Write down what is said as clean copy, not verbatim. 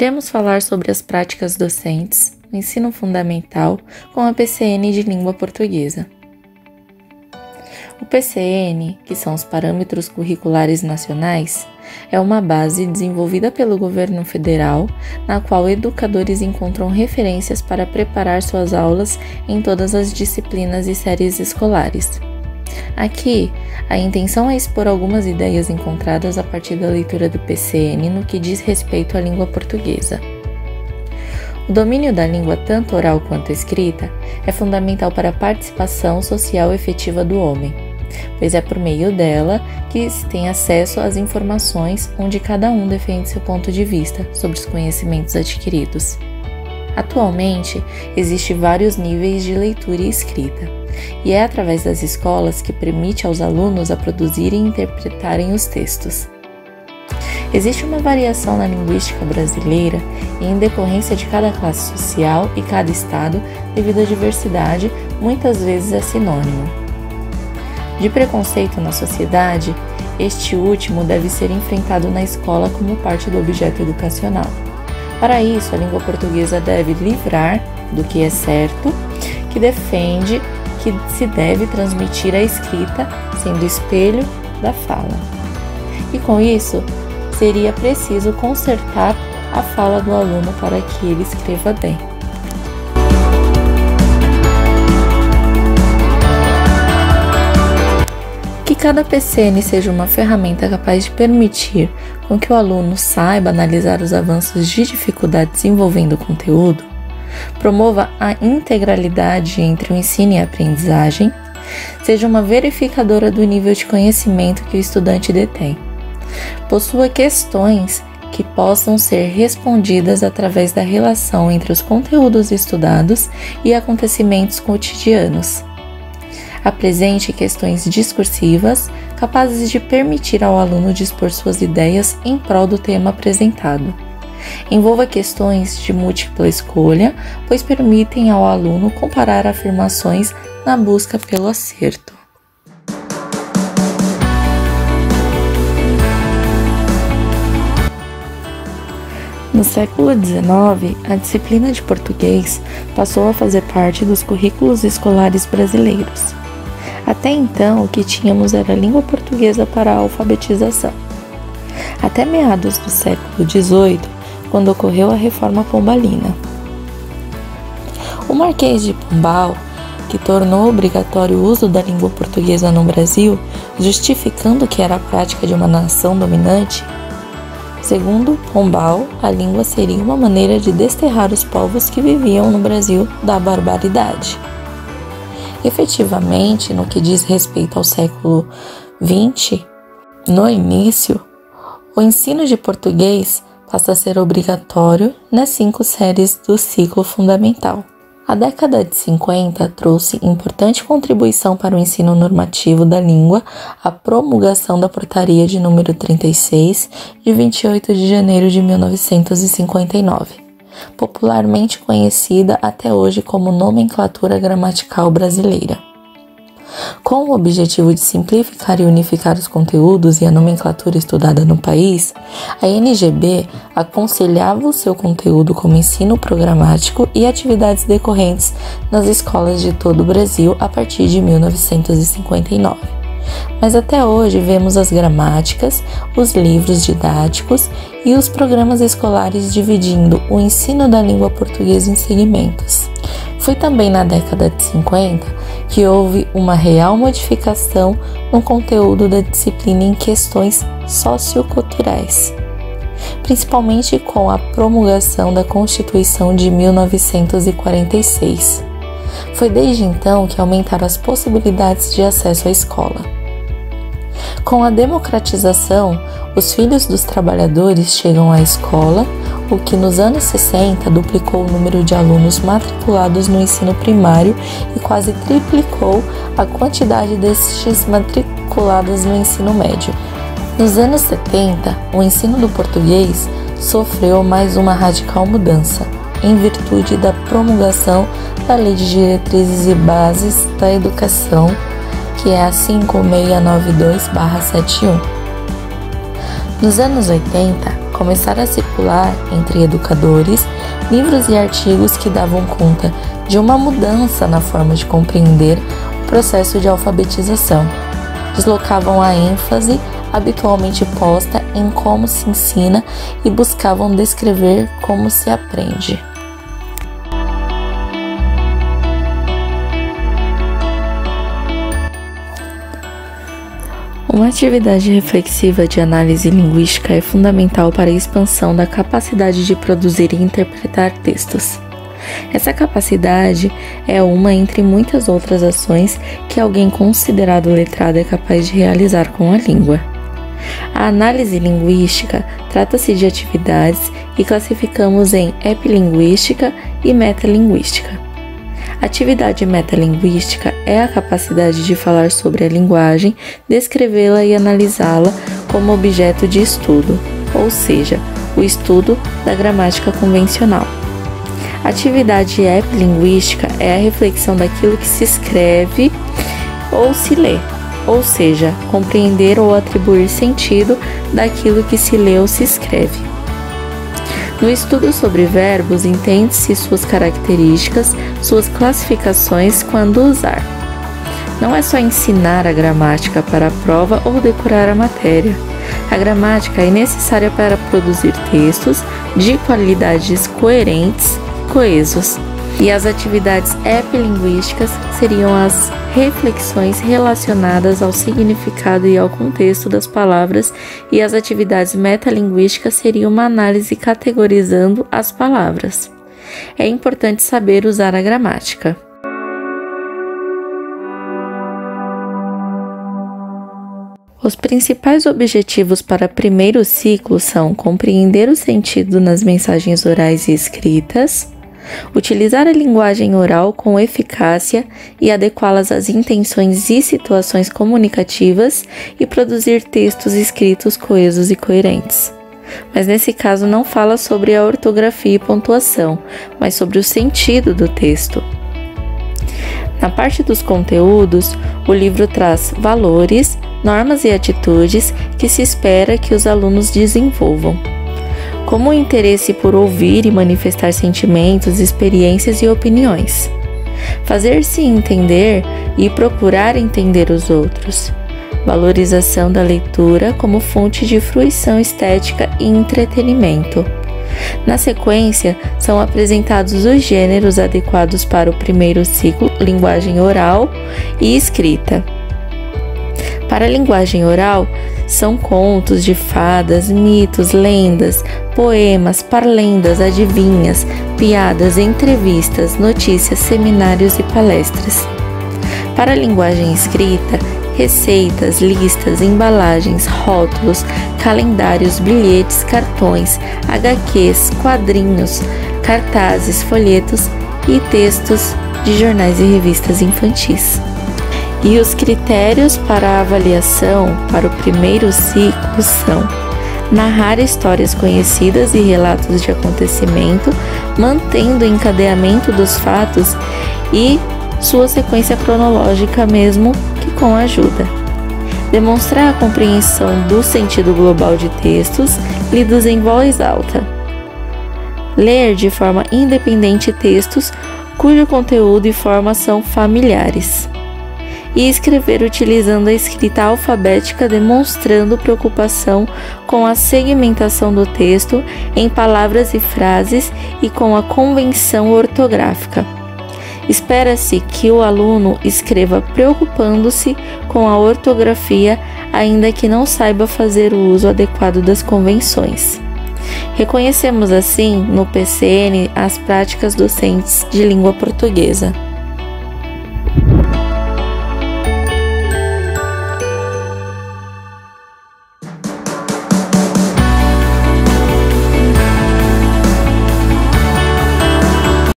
Iremos falar sobre as práticas docentes no ensino fundamental com a PCN de língua portuguesa. O PCN, que são os Parâmetros Curriculares Nacionais, é uma base desenvolvida pelo governo federal, na qual educadores encontram referências para preparar suas aulas em todas as disciplinas e séries escolares. Aqui, a intenção é expor algumas ideias encontradas a partir da leitura do PCN no que diz respeito à língua portuguesa. O domínio da língua, tanto oral quanto escrita, é fundamental para a participação social efetiva do homem, pois é por meio dela que se tem acesso às informações onde cada um defende seu ponto de vista sobre os conhecimentos adquiridos. Atualmente, existem vários níveis de leitura e escrita, e é através das escolas que permite aos alunos a produzirem e interpretarem os textos. Existe uma variação na linguística brasileira e, em decorrência de cada classe social e cada estado, devido à diversidade, muitas vezes é sinônimo de preconceito na sociedade. Este último deve ser enfrentado na escola como parte do objeto educacional. Para isso, a língua portuguesa deve livrar do que é certo, que defende que se deve transmitir a escrita, sendo espelho da fala. E com isso, seria preciso consertar a fala do aluno para que ele escreva bem. Que cada PCN seja uma ferramenta capaz de permitir com que o aluno saiba analisar os avanços de dificuldades envolvendo o conteúdo, promova a integralidade entre o ensino e a aprendizagem, seja uma verificadora do nível de conhecimento que o estudante detém, possua questões que possam ser respondidas através da relação entre os conteúdos estudados e acontecimentos cotidianos, apresente questões discursivas capazes de permitir ao aluno dispor suas ideias em prol do tema apresentado. Envolva questões de múltipla escolha, pois permitem ao aluno comparar afirmações na busca pelo acerto. No século XIX, a disciplina de português passou a fazer parte dos currículos escolares brasileiros. Até então, o que tínhamos era a língua portuguesa para a alfabetização. Até meados do século XVIII, quando ocorreu a Reforma Pombalina. O Marquês de Pombal, que tornou obrigatório o uso da língua portuguesa no Brasil, justificando que era a prática de uma nação dominante, segundo Pombal, a língua seria uma maneira de desterrar os povos que viviam no Brasil da barbaridade. Efetivamente, no que diz respeito ao século XX, no início, o ensino de português passa a ser obrigatório nas 5 séries do ciclo fundamental. A década de 50 trouxe importante contribuição para o ensino normativo da língua, a promulgação da Portaria de número 36, de 28 de janeiro de 1959, popularmente conhecida até hoje como Nomenclatura Gramatical Brasileira. Com o objetivo de simplificar e unificar os conteúdos e a nomenclatura estudada no país, a NGB aconselhava o seu conteúdo como ensino programático e atividades decorrentes nas escolas de todo o Brasil a partir de 1959. Mas até hoje vemos as gramáticas, os livros didáticos e os programas escolares dividindo o ensino da língua portuguesa em segmentos. Foi também na década de 50 que houve uma real modificação no conteúdo da disciplina em questões socioculturais, principalmente com a promulgação da Constituição de 1946. Foi desde então que aumentaram as possibilidades de acesso à escola. Com a democratização, os filhos dos trabalhadores chegam à escola, o que nos anos 60 duplicou o número de alunos matriculados no ensino primário e quase triplicou a quantidade destes matriculados no ensino médio. Nos anos 70, o ensino do português sofreu mais uma radical mudança, em virtude da promulgação da Lei de Diretrizes e Bases da Educação, que é a 5692/71. Nos anos 80, começaram a circular entre educadores livros e artigos que davam conta de uma mudança na forma de compreender o processo de alfabetização. Deslocavam a ênfase habitualmente posta em como se ensina e buscavam descrever como se aprende. Uma atividade reflexiva de análise linguística é fundamental para a expansão da capacidade de produzir e interpretar textos. Essa capacidade é uma entre muitas outras ações que alguém considerado letrado é capaz de realizar com a língua. A análise linguística trata-se de atividades que classificamos em epilinguística e metalinguística. Atividade metalinguística é a capacidade de falar sobre a linguagem, descrevê-la e analisá-la como objeto de estudo, ou seja, o estudo da gramática convencional. Atividade epilinguística é a reflexão daquilo que se escreve ou se lê, ou seja, compreender ou atribuir sentido daquilo que se lê ou se escreve. No estudo sobre verbos, entende-se suas características, suas classificações, quando usar. Não é só ensinar a gramática para a prova ou decorar a matéria. A gramática é necessária para produzir textos de qualidades coerentes e coesos. E as atividades epilinguísticas seriam as reflexões relacionadas ao significado e ao contexto das palavras, e as atividades metalinguísticas seriam uma análise categorizando as palavras. É importante saber usar a gramática. Os principais objetivos para primeiro ciclo são compreender o sentido nas mensagens orais e escritas, utilizar a linguagem oral com eficácia e adequá-las às intenções e situações comunicativas e produzir textos escritos coesos e coerentes. Mas nesse caso não fala sobre a ortografia e pontuação, mas sobre o sentido do texto. Na parte dos conteúdos, o livro traz valores, normas e atitudes que se espera que os alunos desenvolvam, como o interesse por ouvir e manifestar sentimentos, experiências e opiniões, fazer-se entender e procurar entender os outros, valorização da leitura como fonte de fruição estética e entretenimento. Na sequência, são apresentados os gêneros adequados para o primeiro ciclo, linguagem oral e escrita. Para a linguagem oral, são contos de fadas, mitos, lendas, poemas, parlendas, adivinhas, piadas, entrevistas, notícias, seminários e palestras. Para a linguagem escrita, receitas, listas, embalagens, rótulos, calendários, bilhetes, cartões, HQs, quadrinhos, cartazes, folhetos e textos de jornais e revistas infantis. E os critérios para a avaliação para o primeiro ciclo são: narrar histórias conhecidas e relatos de acontecimento, mantendo o encadeamento dos fatos e sua sequência cronológica, mesmo que com ajuda. Demonstrar a compreensão do sentido global de textos lidos em voz alta. Ler de forma independente textos cujo conteúdo e forma são familiares. E escrever utilizando a escrita alfabética, demonstrando preocupação com a segmentação do texto em palavras e frases e com a convenção ortográfica. Espera-se que o aluno escreva preocupando-se com a ortografia, ainda que não saiba fazer o uso adequado das convenções. Reconhecemos assim no PCN as práticas docentes de língua portuguesa.